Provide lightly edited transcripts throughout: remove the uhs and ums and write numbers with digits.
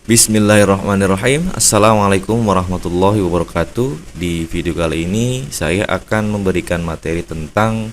Bismillahirrahmanirrahim. Assalamualaikum warahmatullahi wabarakatuh. Di video kali ini saya akan memberikan materi tentang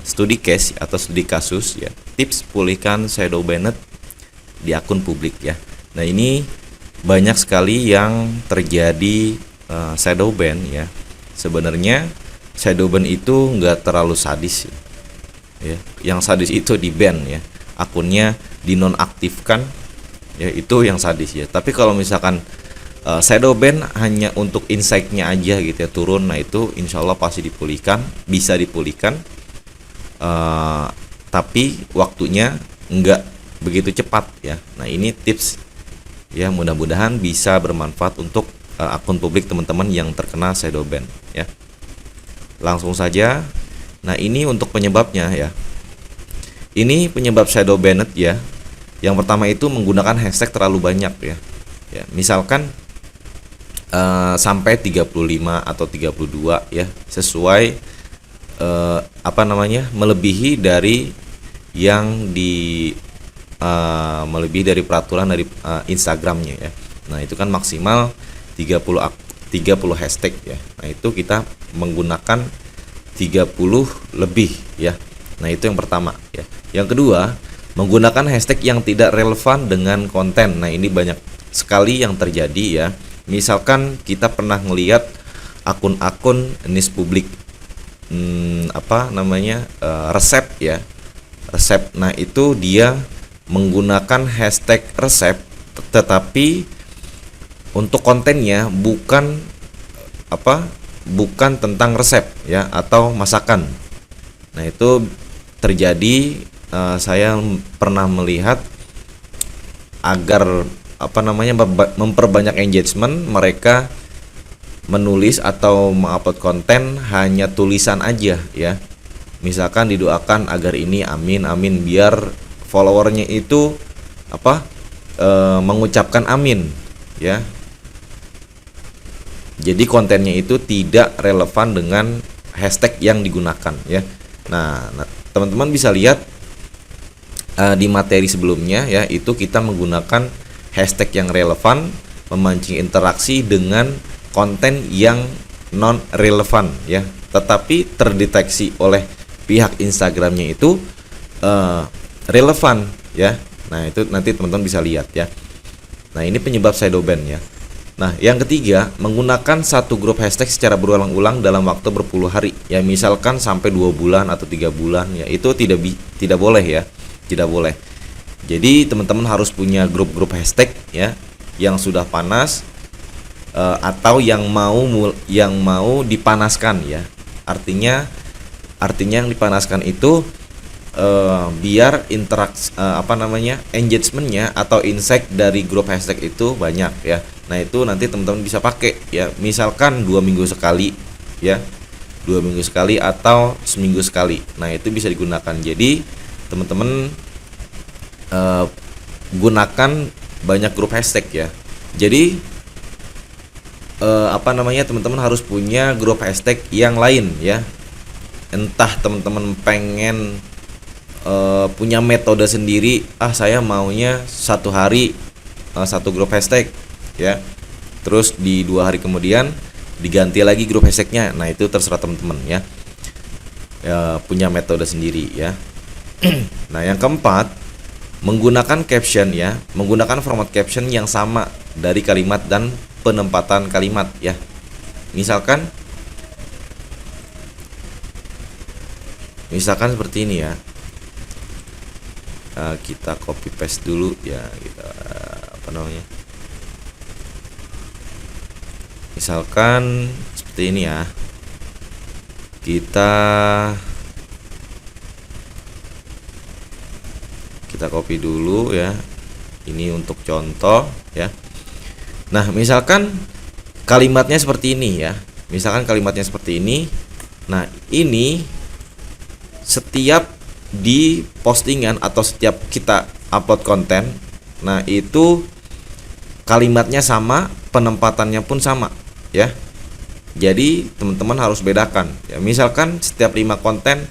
studi case atau studi kasus ya. Tips pulihkan shadow banned di akun publik ya. Nah, ini banyak sekali yang terjadi shadow ban ya. Sebenarnya shadow ban itu nggak terlalu sadis ya. Yang sadis itu di ban ya. Akunnya dinonaktifkan ya, itu yang sadis ya. Tapi kalau misalkan shadow ban hanya untuk insight-nya aja gitu ya, turun, nah itu insya Allah pasti dipulihkan, bisa dipulihkan, tapi waktunya nggak begitu cepat ya. Nah, ini tips ya, mudah-mudahan bisa bermanfaat untuk akun publik teman-teman yang terkena shadow ban ya. Langsung saja. Nah, ini untuk penyebabnya ya. Ini penyebab shadow banned ya. Yang pertama itu menggunakan hashtag terlalu banyak ya. Ya, misalkan sampai 35 atau 32 ya, sesuai melebihi dari yang melebihi dari peraturan dari Instagramnya ya. Nah, itu kan maksimal 30 hashtag ya. Nah, itu kita menggunakan 30 lebih ya. Nah, itu yang pertama ya. Yang kedua, menggunakan hashtag yang tidak relevan dengan konten. Nah, ini banyak sekali yang terjadi ya. Misalkan kita pernah melihat akun-akun niche publik resep ya. Resep. Nah, itu dia menggunakan hashtag resep, tetapi untuk kontennya bukan tentang resep ya atau masakan. Nah, itu terjadi. Saya pernah melihat agar memperbanyak engagement, mereka menulis atau mengupload konten hanya tulisan aja ya. Misalkan didoakan agar ini, amin amin, biar followernya itu mengucapkan amin ya. Jadi kontennya itu tidak relevan dengan hashtag yang digunakan ya. Nah, teman-teman bisa lihat di materi sebelumnya ya, itu kita menggunakan hashtag yang relevan, memancing interaksi dengan konten yang non relevan ya, tetapi terdeteksi oleh pihak Instagramnya itu relevan ya. Nah, itu nanti teman-teman bisa lihat ya. Nah, ini penyebab shadow ban ya. Nah, yang ketiga, menggunakan satu grup hashtag secara berulang-ulang dalam waktu berpuluh hari ya, misalkan sampai 2 bulan atau 3 bulan ya, itu tidak boleh ya. Tidak boleh. Jadi teman-teman harus punya grup-grup hashtag ya yang sudah panas atau yang mau dipanaskan ya. Artinya yang dipanaskan itu biar interaksi engagementnya atau insight dari grup hashtag itu banyak ya. Nah, itu nanti teman-teman bisa pakai ya. Misalkan 2 minggu sekali ya. 2 minggu sekali atau seminggu sekali. Nah, itu bisa digunakan. Jadi teman-teman gunakan banyak grup hashtag ya. Jadi teman-teman harus punya grup hashtag yang lain ya. Entah teman-teman pengen punya metode sendiri, saya maunya satu hari satu grup hashtag ya. Terus di 2 hari kemudian diganti lagi grup hashtagnya. Nah, itu terserah teman-teman ya. Punya metode sendiri ya. Nah, yang keempat, menggunakan caption ya, menggunakan format caption yang sama dari kalimat dan penempatan kalimat ya. Misalkan seperti ini ya. Kita copy paste dulu ya, kita misalkan seperti ini ya. Kita copy dulu ya. Ini untuk contoh ya. Nah, misalkan kalimatnya seperti ini ya. Nah, ini setiap di postingan atau setiap kita upload konten, nah itu kalimatnya sama, penempatannya pun sama ya. Jadi teman-teman harus bedakan ya. Misalkan setiap 5 konten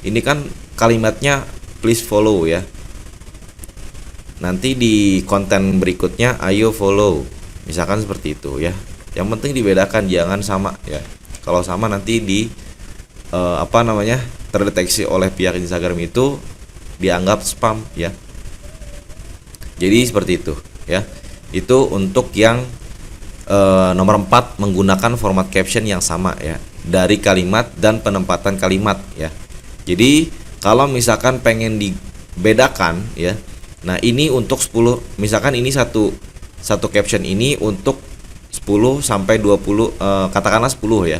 ini kan kalimatnya please follow ya. nanti di konten berikutnya ayo follow, misalkan seperti itu ya. Yang penting dibedakan, jangan sama ya. Kalau sama nanti di terdeteksi oleh pihak Instagram itu dianggap spam ya. Jadi seperti itu ya. Itu untuk yang nomor 4, menggunakan format caption yang sama ya, dari kalimat dan penempatan kalimat ya. Jadi kalau misalkan pengen dibedakan ya, nah ini untuk 10, misalkan ini satu caption ini untuk 10 sampai 20, katakanlah 10 ya,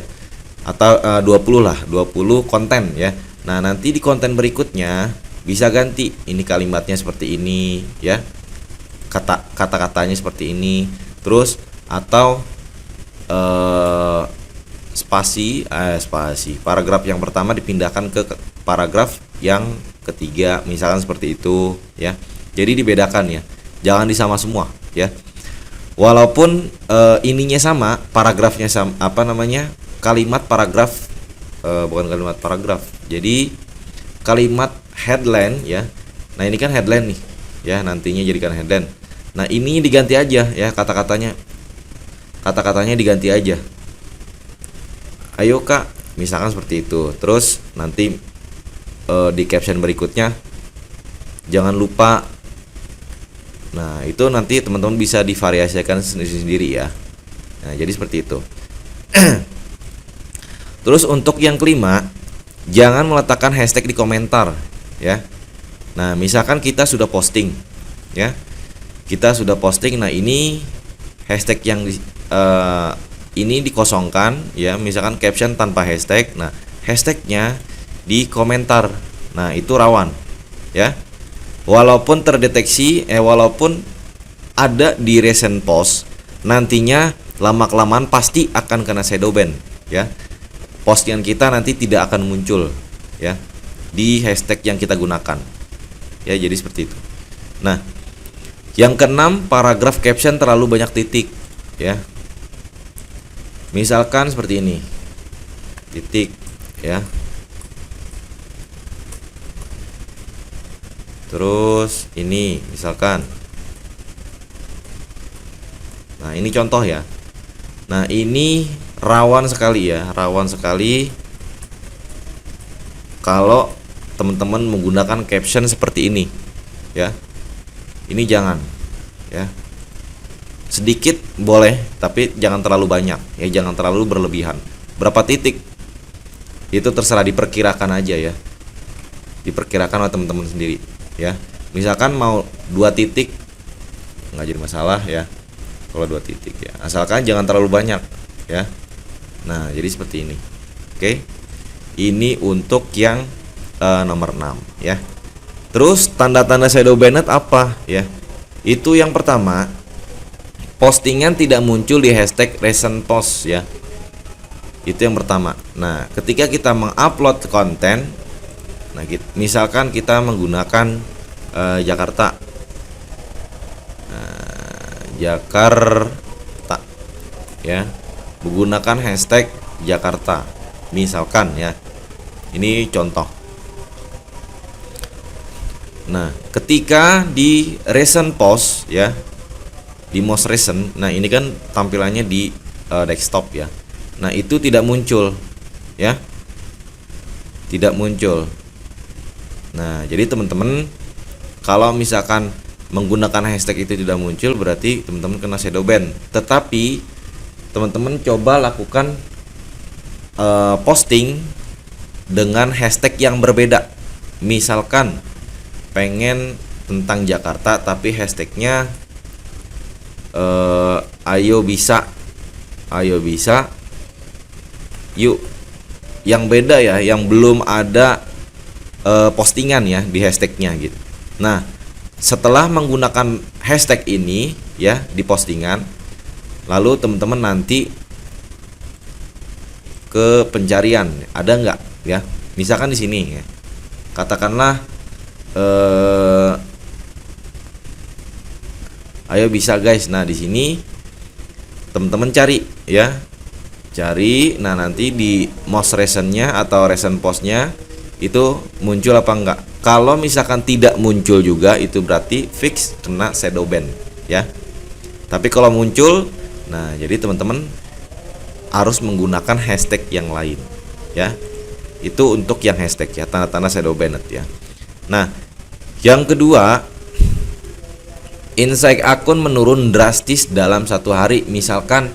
atau 20 lah, 20 konten ya. Nah nanti di konten berikutnya bisa ganti, ini kalimatnya seperti ini ya, kata-katanya seperti ini, terus atau spasi paragraf yang pertama dipindahkan ke paragraf yang ketiga, misalkan seperti itu ya. Jadi dibedakan ya, jangan disama semua ya. Walaupun ininya sama, paragrafnya sama, kalimat paragraf, bukan kalimat paragraf. Jadi kalimat headline ya. Nah ini kan headline nih ya, nantinya jadikan headline. Nah ini diganti aja ya, kata-katanya diganti aja. Ayo kak, misalkan seperti itu. Terus nanti di caption berikutnya jangan lupa. Nah itu nanti teman-teman bisa divariasikan sendiri-sendiri ya. Nah jadi seperti itu. Terus untuk yang kelima, jangan meletakkan hashtag di komentar ya. Nah misalkan kita sudah posting ya, nah ini hashtag yang ini dikosongkan ya, misalkan caption tanpa hashtag. Nah hashtagnya di komentar, nah itu rawan ya. Walaupun terdeteksi, walaupun ada di recent post, nantinya lama-kelamaan pasti akan kena shadow ban ya. Postingan kita nanti tidak akan muncul ya di hashtag yang kita gunakan ya. Jadi seperti itu. Nah yang keenam, paragraf caption terlalu banyak titik ya. Misalkan seperti ini, titik ya. Terus ini misalkan, nah ini contoh ya. Nah ini rawan sekali ya, rawan sekali kalau teman-teman menggunakan caption seperti ini ya. Ini jangan ya, sedikit boleh tapi jangan terlalu banyak ya, jangan terlalu berlebihan. Berapa titik itu terserah, diperkirakan aja ya, diperkirakan oleh teman-teman sendiri ya. Misalkan mau 2 titik nggak jadi masalah ya, kalau 2 titik ya, asalkan jangan terlalu banyak ya. Nah jadi seperti ini. Oke, ini untuk yang nomor 6 ya. Terus tanda-tanda shadow banned apa ya? Itu yang pertama, postingan tidak muncul di hashtag recent post ya. Itu yang pertama. Nah ketika kita mengupload konten, nah misalkan kita menggunakan Jakarta, Jakarta ya, menggunakan hashtag Jakarta misalkan ya. Ini contoh. Nah ketika di recent post ya, di most recent, nah ini kan tampilannya di desktop ya. Nah itu tidak muncul ya, tidak muncul. Nah jadi teman-teman kalau misalkan menggunakan hashtag itu tidak muncul, berarti teman-teman kena shadow ban. Tetapi teman-teman coba lakukan posting dengan hashtag yang berbeda. Misalkan pengen tentang Jakarta tapi hashtagnya ayo bisa yuk, yang beda ya, yang belum ada postingan ya di hashtagnya gitu. Nah setelah menggunakan hashtag ini ya di postingan, lalu teman-teman nanti ke pencarian ada nggak ya, misalkan di sini ya, katakanlah ayo bisa guys. Nah di sini teman-teman cari ya, cari. Nah nanti di most recentnya atau recent postnya itu muncul apa enggak Kalau misalkan tidak muncul juga itu berarti fix kena shadow ban ya. Tapi kalau muncul, nah jadi teman-teman harus menggunakan hashtag yang lain ya. Itu untuk yang hashtag ya, tanda-tanda shadow banned ya. Nah, yang kedua, insight akun menurun drastis dalam satu hari. Misalkan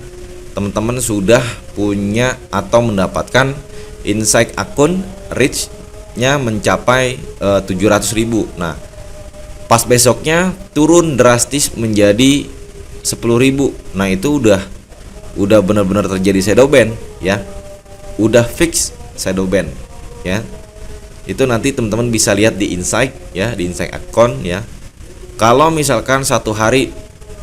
teman-teman sudah punya atau mendapatkan insight akun reach-nya mencapai 700.000. Nah, pas besoknya turun drastis menjadi 10.000. Nah, itu udah benar-benar terjadi shadow ban ya. Udah fix shadow ban ya. Itu nanti teman-teman bisa lihat di insight ya, di insight akun ya. Kalau misalkan satu hari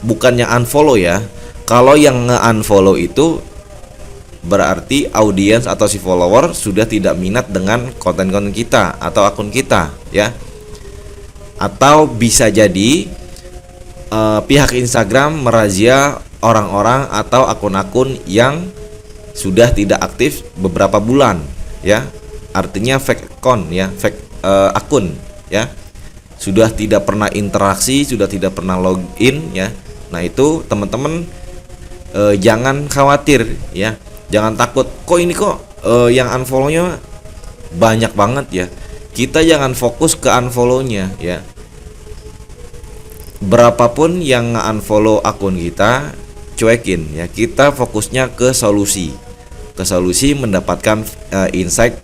bukannya unfollow ya. Kalau yang nge-unfollow itu berarti audiens atau si follower sudah tidak minat dengan konten-konten kita atau akun kita ya. Atau bisa jadi pihak Instagram merazia orang-orang atau akun-akun yang sudah tidak aktif beberapa bulan ya. Artinya fake account ya, fake akun ya. Sudah tidak pernah interaksi, sudah tidak pernah login ya. Nah, itu teman-teman jangan khawatir ya. Jangan takut, kok ini yang unfollow-nya banyak banget ya. Kita jangan fokus ke unfollow-nya ya. Berapapun yang nge-unfollow akun kita, cuekin ya. Kita fokusnya ke solusi. Ke solusi mendapatkan insight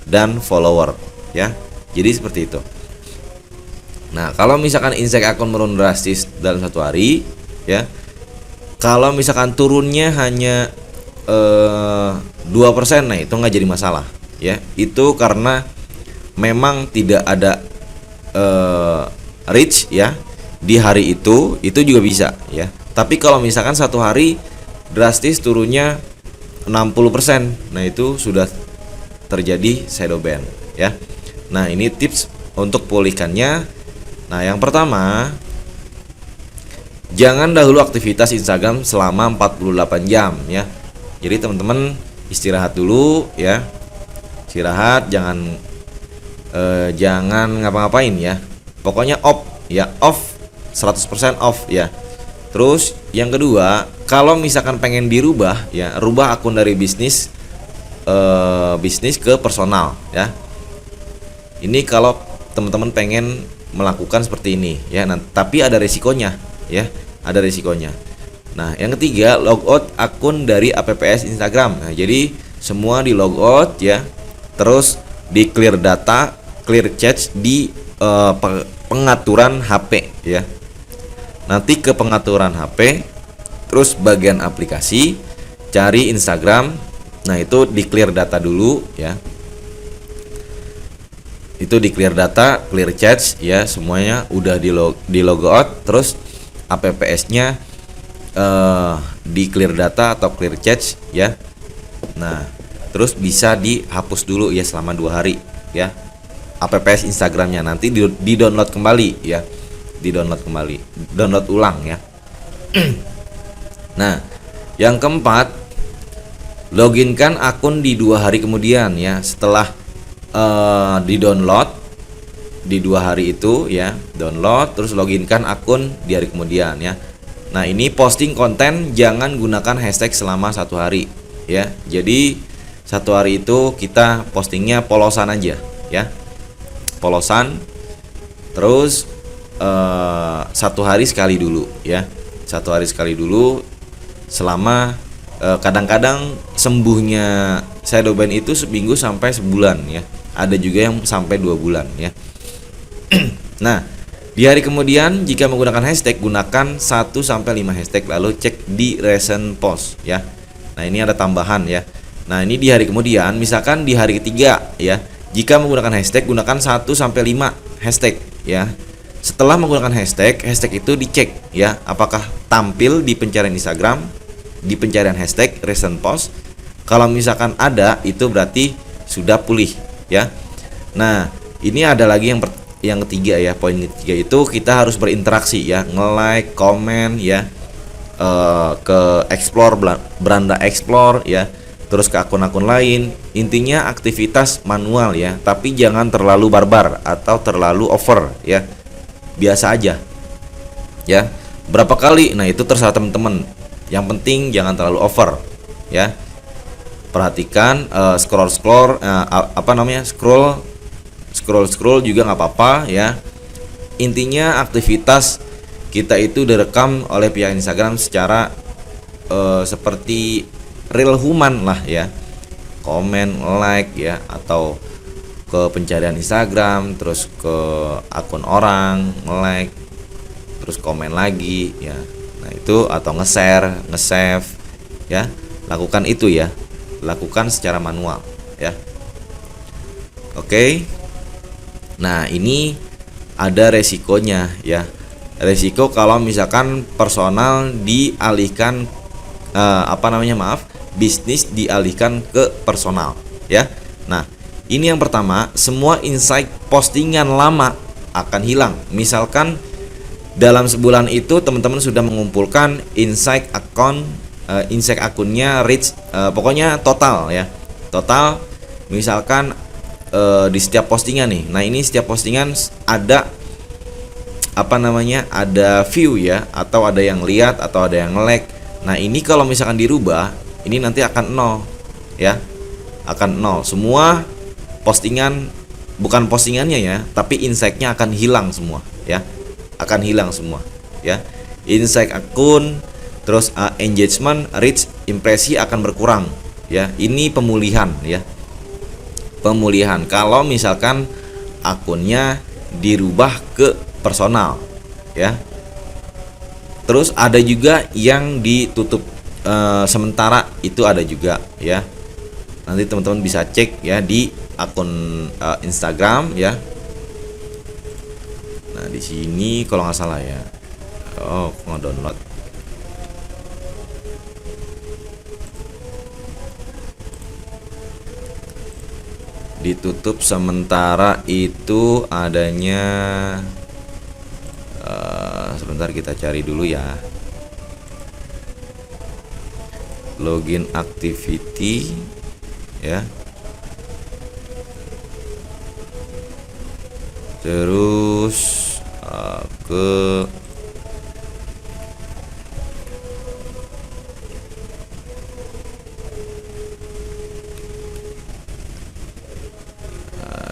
dan follower ya. Jadi seperti itu. Nah, kalau misalkan insight akun menurun drastis dalam satu hari ya. Kalau misalkan turunnya hanya 2%, nah itu nggak jadi masalah ya. Itu karena memang tidak ada reach ya di hari itu juga bisa ya. Tapi kalau misalkan satu hari drastis turunnya 60%, nah itu sudah terjadi shadow ban ya. Nah, ini tips untuk pulihkannya. Nah, yang pertama, jangan dahulu aktivitas Instagram selama 48 jam ya. Jadi teman-teman istirahat dulu ya. Istirahat, jangan ngapa-ngapain ya. Pokoknya off ya, off 100% off ya. Terus yang kedua, kalau misalkan pengen dirubah ya, rubah akun dari bisnis ke personal ya. Ini kalau teman-teman pengen melakukan seperti ini ya. Nah, tapi ada resikonya ya, ada resikonya. Nah, yang ketiga, logout akun dari APPS Instagram. Nah, jadi semua di logout ya. Terus di clear data, clear cache di pengaturan HP ya. Nanti ke pengaturan HP, terus bagian aplikasi, cari Instagram. Nah, itu di clear data dulu ya. Itu di clear data, clear cache ya, semuanya udah di logout. Terus APPS-nya di clear data atau clear cache ya. Nah, terus bisa dihapus dulu ya selama 2 hari ya. APPS Instagramnya nanti di download kembali ya. Di download kembali, download ulang ya. Nah, yang keempat, loginkan akun di 2 hari kemudian ya. Setelah di download di 2 hari itu ya, download terus loginkan akun di hari kemudian ya. Nah, ini posting konten jangan gunakan hashtag selama 1 hari ya. Jadi 1 hari itu kita postingnya polosan aja ya, polosan. Terus 1 hari sekali dulu ya, 1 hari sekali dulu selama kadang-kadang sembuhnya shadow ban itu seminggu sampai sebulan ya. Ada juga yang sampai 2 bulan ya. Nah, di hari kemudian jika menggunakan hashtag, gunakan 1-5 hashtag lalu cek di recent post ya. Nah, ini ada tambahan ya. Nah, ini di hari kemudian, misalkan di hari ketiga ya, jika menggunakan hashtag gunakan 1-5 hashtag ya. Setelah menggunakan hashtag itu dicek ya, apakah tampil di pencarian Instagram, di pencarian hashtag recent post. Kalau misalkan ada, itu berarti sudah pulih ya. Nah, ini ada lagi yang ketiga ya, poin ketiga itu kita harus berinteraksi ya, nge-like, komen ya, ke explore, beranda explore ya. terus ke akun-akun lain. Intinya aktivitas manual ya, tapi jangan terlalu barbar atau terlalu over ya. Biasa aja. Ya. Berapa kali? Nah, itu terserah teman-teman. Yang penting jangan terlalu over ya. Perhatikan scroll juga nggak apa-apa ya. Intinya aktivitas kita itu direkam oleh pihak Instagram secara seperti real human lah ya. Komen, like ya, atau ke pencarian Instagram, terus ke akun orang, like, terus komen lagi ya. Nah, itu atau nge-share, nge-save ya. Lakukan itu ya. Lakukan secara manual ya. Oke. Nah, ini ada resikonya ya. Resiko kalau misalkan personal dialihkan bisnis dialihkan ke personal ya. Nah, ini yang pertama, semua insight postingan lama akan hilang. Misalkan dalam sebulan itu teman-teman sudah mengumpulkan insight akunnya reach, pokoknya total ya. Total misalkan di setiap postingan nih. Nah, ini setiap postingan ada ada view ya, atau ada yang lihat atau ada yang like. Nah, ini kalau misalkan dirubah, ini nanti akan 0 ya. Akan 0. Semua postingan, bukan postingannya ya, tapi insight-nya akan hilang semua ya. Akan hilang semua ya. Insight akun, terus engagement, reach, impresi akan berkurang ya. Ini pemulihan ya. Pemulihan kalau misalkan akunnya dirubah ke personal ya. Terus ada juga yang ditutup sementara, itu ada juga ya. Nanti teman-teman bisa cek ya di akun Instagram ya. Nah, di sini kalau nggak salah ya. Oh, nge-download. Ditutup sementara itu adanya, sebentar kita cari dulu ya. Login activity ya. Terus ke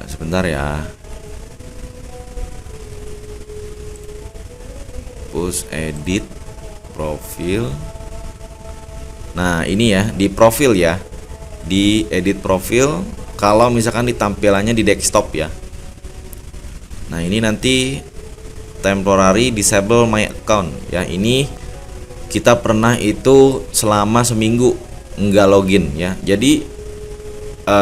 sebentar ya. Push edit profil. Nah, ini ya di profil ya. Di edit profil, kalau misalkan di tampilannya di desktop ya. Nah, ini nanti temporary disable my account ya. Ini kita pernah itu selama seminggu enggak login ya. Jadi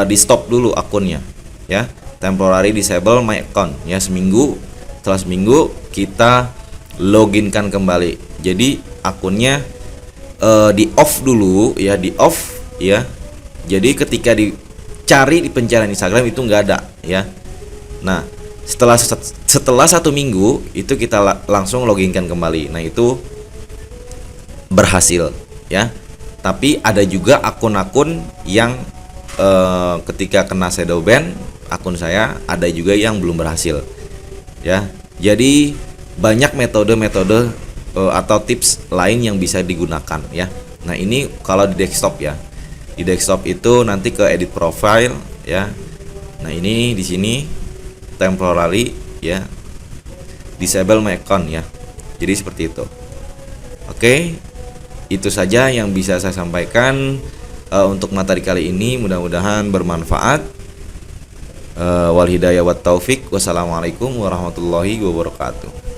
di stop dulu akunnya ya. Temporary disable my account ya, seminggu. Setelah seminggu kita loginkan kembali. Jadi akunnya di off dulu ya, di off ya. Jadi ketika dicari di pencarian Instagram itu nggak ada ya. Nah, setelah 1 minggu itu kita langsung loginkan kembali. Nah, itu berhasil ya. Tapi ada juga akun-akun yang ketika kena shadow ban, akun saya ada juga yang belum berhasil ya. Jadi banyak metode-metode atau tips lain yang bisa digunakan ya. Nah, ini kalau di desktop ya. Di desktop itu nanti ke edit profile ya. Nah, ini di sini temporary ya. Disable my account ya. Jadi seperti itu. Oke. Itu saja yang bisa saya sampaikan untuk materi kali ini. Mudah-mudahan bermanfaat. Wal hidayah wat taufik. Wassalamualaikum warahmatullahi wabarakatuh.